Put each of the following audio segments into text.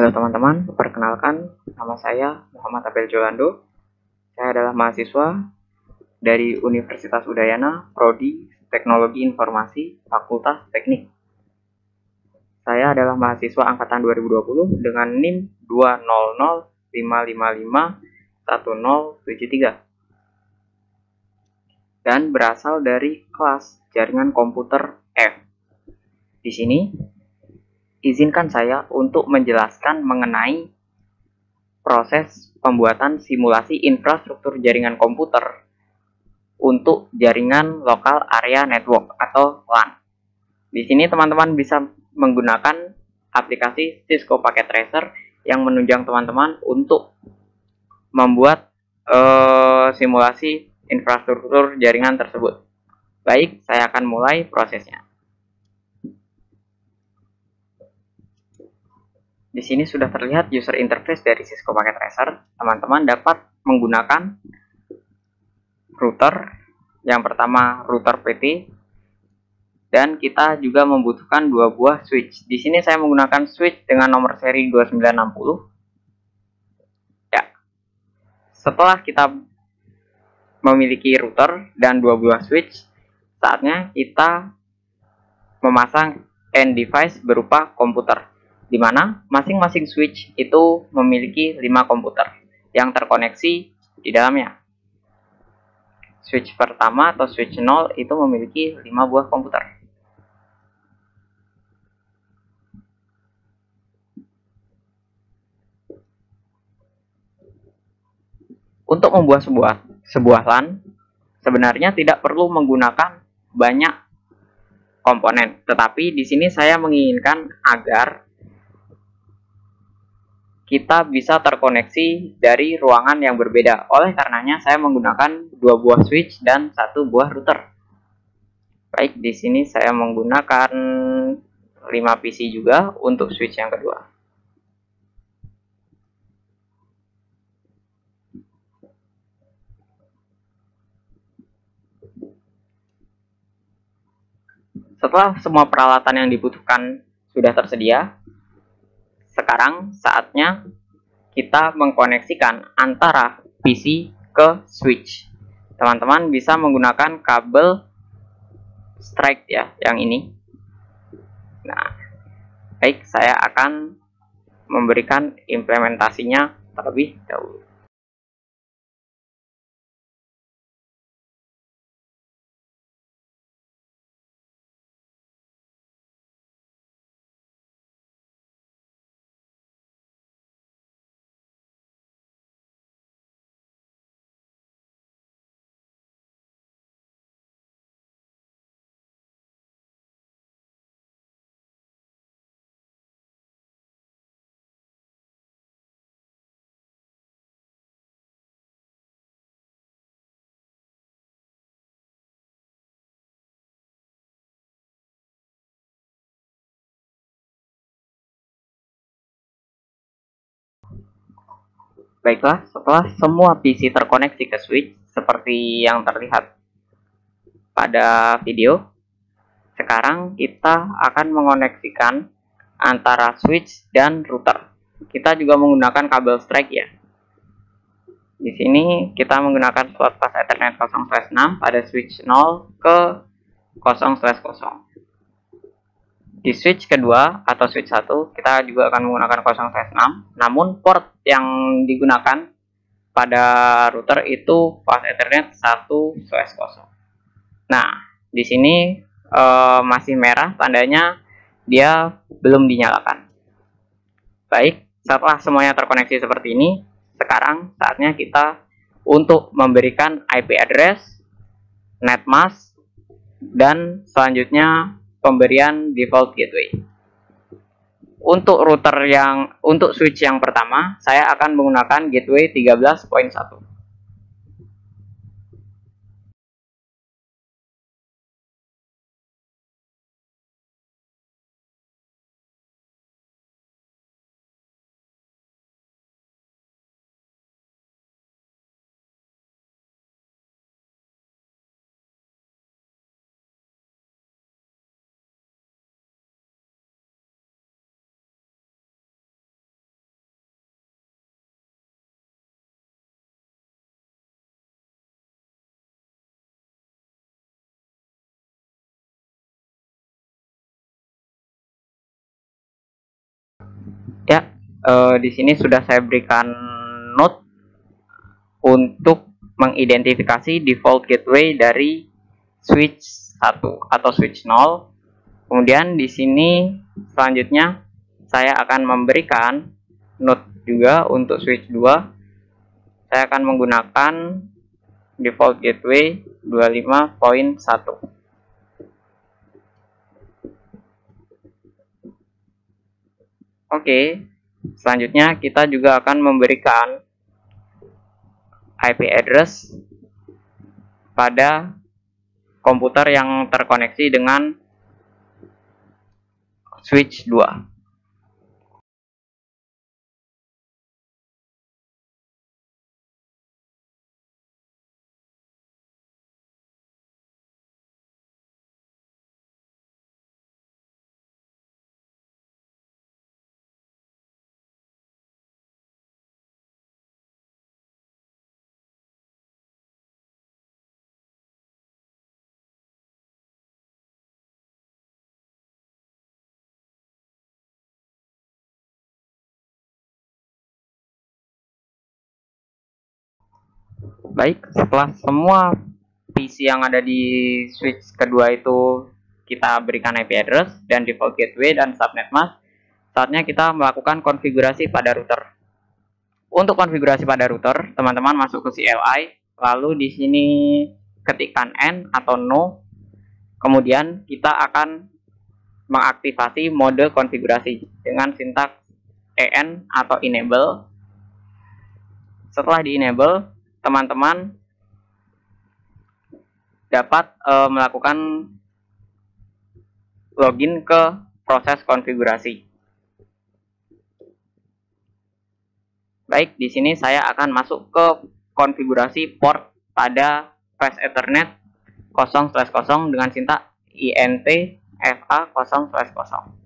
Halo teman-teman, perkenalkan nama saya Muhammad Abel Jolando. Saya adalah mahasiswa dari Universitas Udayana, Prodi Teknologi Informasi, Fakultas Teknik. Saya adalah mahasiswa angkatan 2020 dengan NIM 20055511073 dan berasal dari kelas jaringan komputer F. Di sini izinkan saya untuk menjelaskan mengenai proses pembuatan simulasi infrastruktur jaringan komputer untuk jaringan lokal area network atau LAN. Di sini teman-teman bisa menggunakan aplikasi Cisco Packet Tracer yang menunjang teman-teman untuk membuat simulasi infrastruktur jaringan tersebut. Baik, saya akan mulai prosesnya. Di sini sudah terlihat user interface dari Cisco Packet Tracer. Teman-teman dapat menggunakan router. Yang pertama router PT, dan kita juga membutuhkan dua buah switch. Di sini saya menggunakan switch dengan nomor seri 2960. Ya. Setelah kita memiliki router dan dua buah switch, saatnya kita memasang end device berupa komputer, di mana masing-masing switch itu memiliki 5 komputer yang terkoneksi di dalamnya. Switch pertama atau switch 0 itu memiliki 5 buah komputer. Untuk membuat sebuah LAN, sebenarnya tidak perlu menggunakan banyak komponen, tetapi di sini saya menginginkan agar kita bisa terkoneksi dari ruangan yang berbeda. Oleh karenanya saya menggunakan dua buah switch dan satu buah router. Baik, di sini saya menggunakan 5 PC juga untuk switch yang kedua. Setelah semua peralatan yang dibutuhkan sudah tersedia, sekarang saatnya kita mengkoneksikan antara PC ke switch. Teman-teman bisa menggunakan kabel strike ya, yang ini. Nah, baik, saya akan memberikan implementasinya terlebih dahulu. Baiklah, setelah semua PC terkoneksi ke switch seperti yang terlihat pada video, sekarang kita akan mengoneksikan antara switch dan router. Kita juga menggunakan kabel strike ya. Di sini kita menggunakan slot pas Ethernet 0/6 pada switch 0 ke 0/0. Di switch kedua atau switch 1 kita juga akan menggunakan 0/6, namun port yang digunakan pada router itu pas Ethernet 1/0. Nah, di sini masih merah tandanya dia belum dinyalakan. Baik, setelah semuanya terkoneksi seperti ini, sekarang saatnya kita untuk memberikan IP address, netmask, dan selanjutnya pemberian default gateway. Untuk switch yang pertama, saya akan menggunakan gateway 13.1. di sini sudah saya berikan note untuk mengidentifikasi default gateway dari switch 1 atau switch 0. Kemudian di sini selanjutnya saya akan memberikan note juga untuk switch 2. Saya akan menggunakan default gateway 25.1. Oke, selanjutnya kita juga akan memberikan IP address pada komputer yang terkoneksi dengan switch 2. Baik, setelah semua PC yang ada di switch kedua itu kita berikan IP address dan default gateway dan subnet mask, saatnya kita melakukan konfigurasi pada router. Untuk konfigurasi pada router, teman-teman masuk ke CLI, lalu di sini ketikkan N atau No, kemudian kita akan mengaktifasi mode konfigurasi dengan sintaks EN atau enable. Setelah di enable, teman-teman dapat melakukan login ke proses konfigurasi. Baik, di sini saya akan masuk ke konfigurasi port pada flash Ethernet 0/0 dengan sintaks int fa 0/0.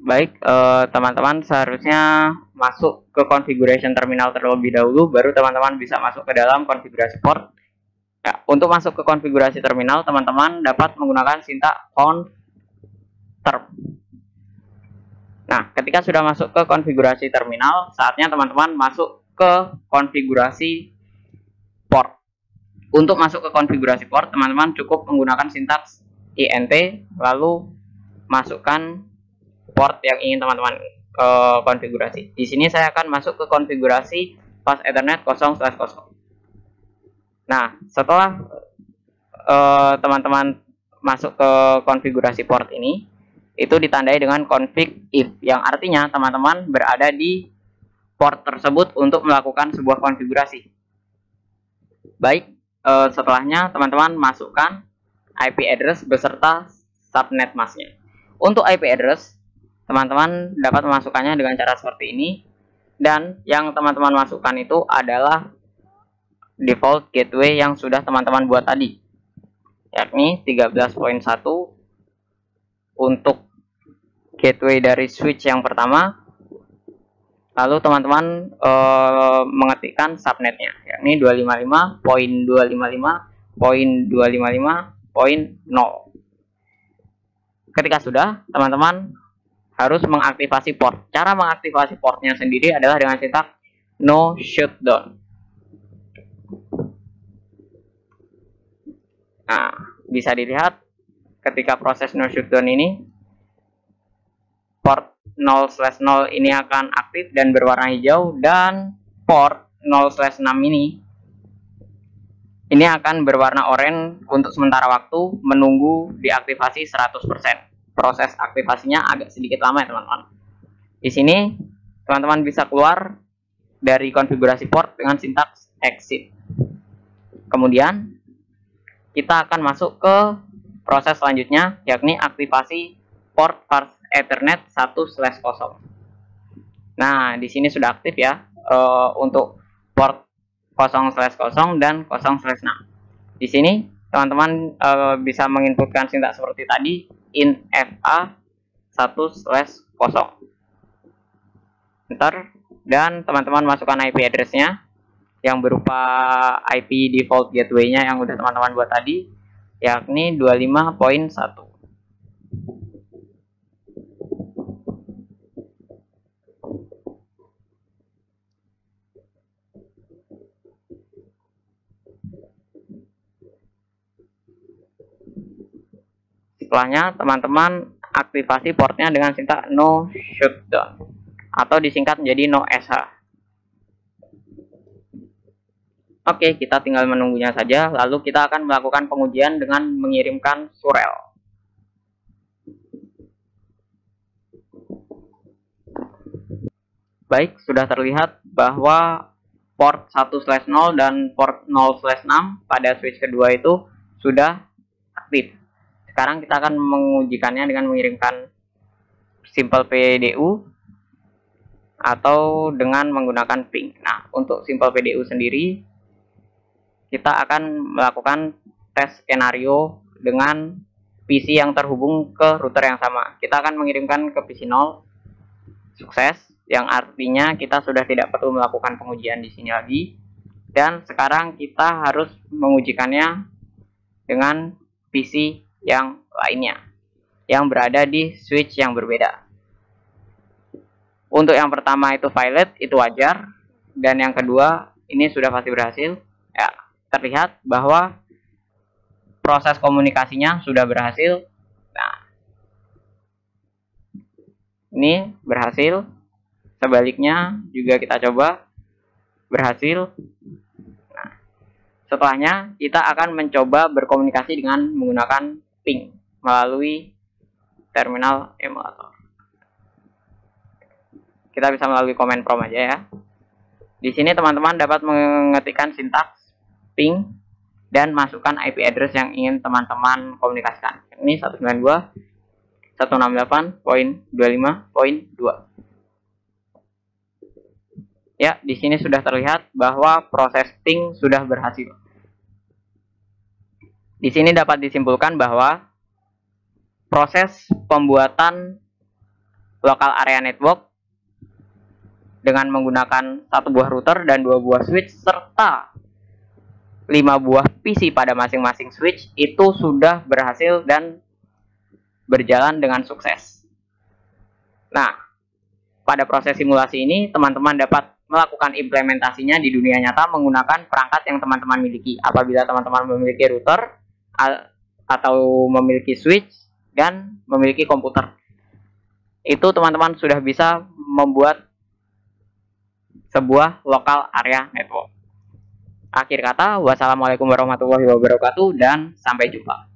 Baik, teman-teman seharusnya masuk ke configuration terminal terlebih dahulu, baru teman-teman bisa masuk ke dalam konfigurasi port. Ya, untuk masuk ke konfigurasi terminal, teman-teman dapat menggunakan sintaks conf-term. Nah, ketika sudah masuk ke konfigurasi terminal, saatnya teman-teman masuk ke konfigurasi port. Untuk masuk ke konfigurasi port, teman-teman cukup menggunakan sintaks int, lalu masukkan port yang ingin teman-teman konfigurasi. Di sini saya akan masuk ke konfigurasi flash Ethernet 0/0. Nah, setelah teman-teman masuk ke konfigurasi port ini, itu ditandai dengan config if, yang artinya teman-teman berada di port tersebut untuk melakukan sebuah konfigurasi. Baik, setelahnya teman-teman masukkan IP address beserta subnet masknya. Untuk IP address, teman-teman dapat memasukkannya dengan cara seperti ini, dan yang teman-teman masukkan itu adalah default gateway yang sudah teman-teman buat tadi, yakni 13.1 untuk gateway dari switch yang pertama. Lalu teman-teman mengetikkan subnetnya, yakni 255.255.255.0. Ketika sudah, teman-teman harus mengaktifasi port. Cara mengaktifasi portnya sendiri adalah dengan sintaks no shutdown. Nah, bisa dilihat ketika proses no shutdown ini, port 0/0 ini akan aktif dan berwarna hijau, dan port 0/6 ini akan berwarna oranye untuk sementara waktu, menunggu diaktifasi 100%. Proses aktivasinya agak sedikit lama ya teman-teman. Di sini teman-teman bisa keluar dari konfigurasi port dengan sintaks exit. Kemudian kita akan masuk ke proses selanjutnya, yakni aktivasi port flash Ethernet 1/0. Nah, di sini sudah aktif ya untuk port 0/0 dan 0/6. Di sini teman-teman bisa menginputkan sintaks seperti tadi, in FA 1/0. Enter, dan teman-teman masukkan IP address-nya yang berupa IP default gateway-nya yang udah teman-teman buat tadi, yakni 25.1. Setelahnya teman-teman aktifasi portnya dengan sintaks no shutdown atau disingkat menjadi no SH. Oke, kita tinggal menunggunya saja, lalu kita akan melakukan pengujian dengan mengirimkan surel. Baik, sudah terlihat bahwa port 1/0 dan port 0/6 pada switch kedua itu sudah aktif. Sekarang kita akan mengujikannya dengan mengirimkan simple PDU atau dengan menggunakan ping. Nah, untuk simple PDU sendiri kita akan melakukan tes skenario dengan PC yang terhubung ke router yang sama. Kita akan mengirimkan ke PC 0, sukses, yang artinya kita sudah tidak perlu melakukan pengujian di sini lagi. Dan sekarang kita harus mengujikannya dengan PC yang lainnya, yang berada di switch yang berbeda. Untuk yang pertama itu violet, itu wajar, dan yang kedua ini sudah pasti berhasil. Ya, terlihat bahwa proses komunikasinya sudah berhasil. Nah, ini berhasil. Sebaliknya juga kita coba, berhasil. Nah, setelahnya kita akan mencoba berkomunikasi dengan menggunakan ping melalui terminal emulator. Kita bisa melalui command prompt aja ya. Di sini teman-teman dapat mengetikkan sintaks ping dan masukkan IP address yang ingin teman-teman komunikasikan. Ini 192.168.25.2. Ya, di sini sudah terlihat bahwa proses ping sudah berhasil. Di sini dapat disimpulkan bahwa proses pembuatan local area network dengan menggunakan 1 buah router dan 2 buah switch serta 5 buah PC pada masing-masing switch itu sudah berhasil dan berjalan dengan sukses. Nah, pada proses simulasi ini teman-teman dapat melakukan implementasinya di dunia nyata menggunakan perangkat yang teman-teman miliki. Apabila teman-teman memiliki router atau memiliki switch dan memiliki komputer, itu teman-teman sudah bisa membuat sebuah local area network. Akhir kata, wassalamualaikum warahmatullahi wabarakatuh dan sampai jumpa.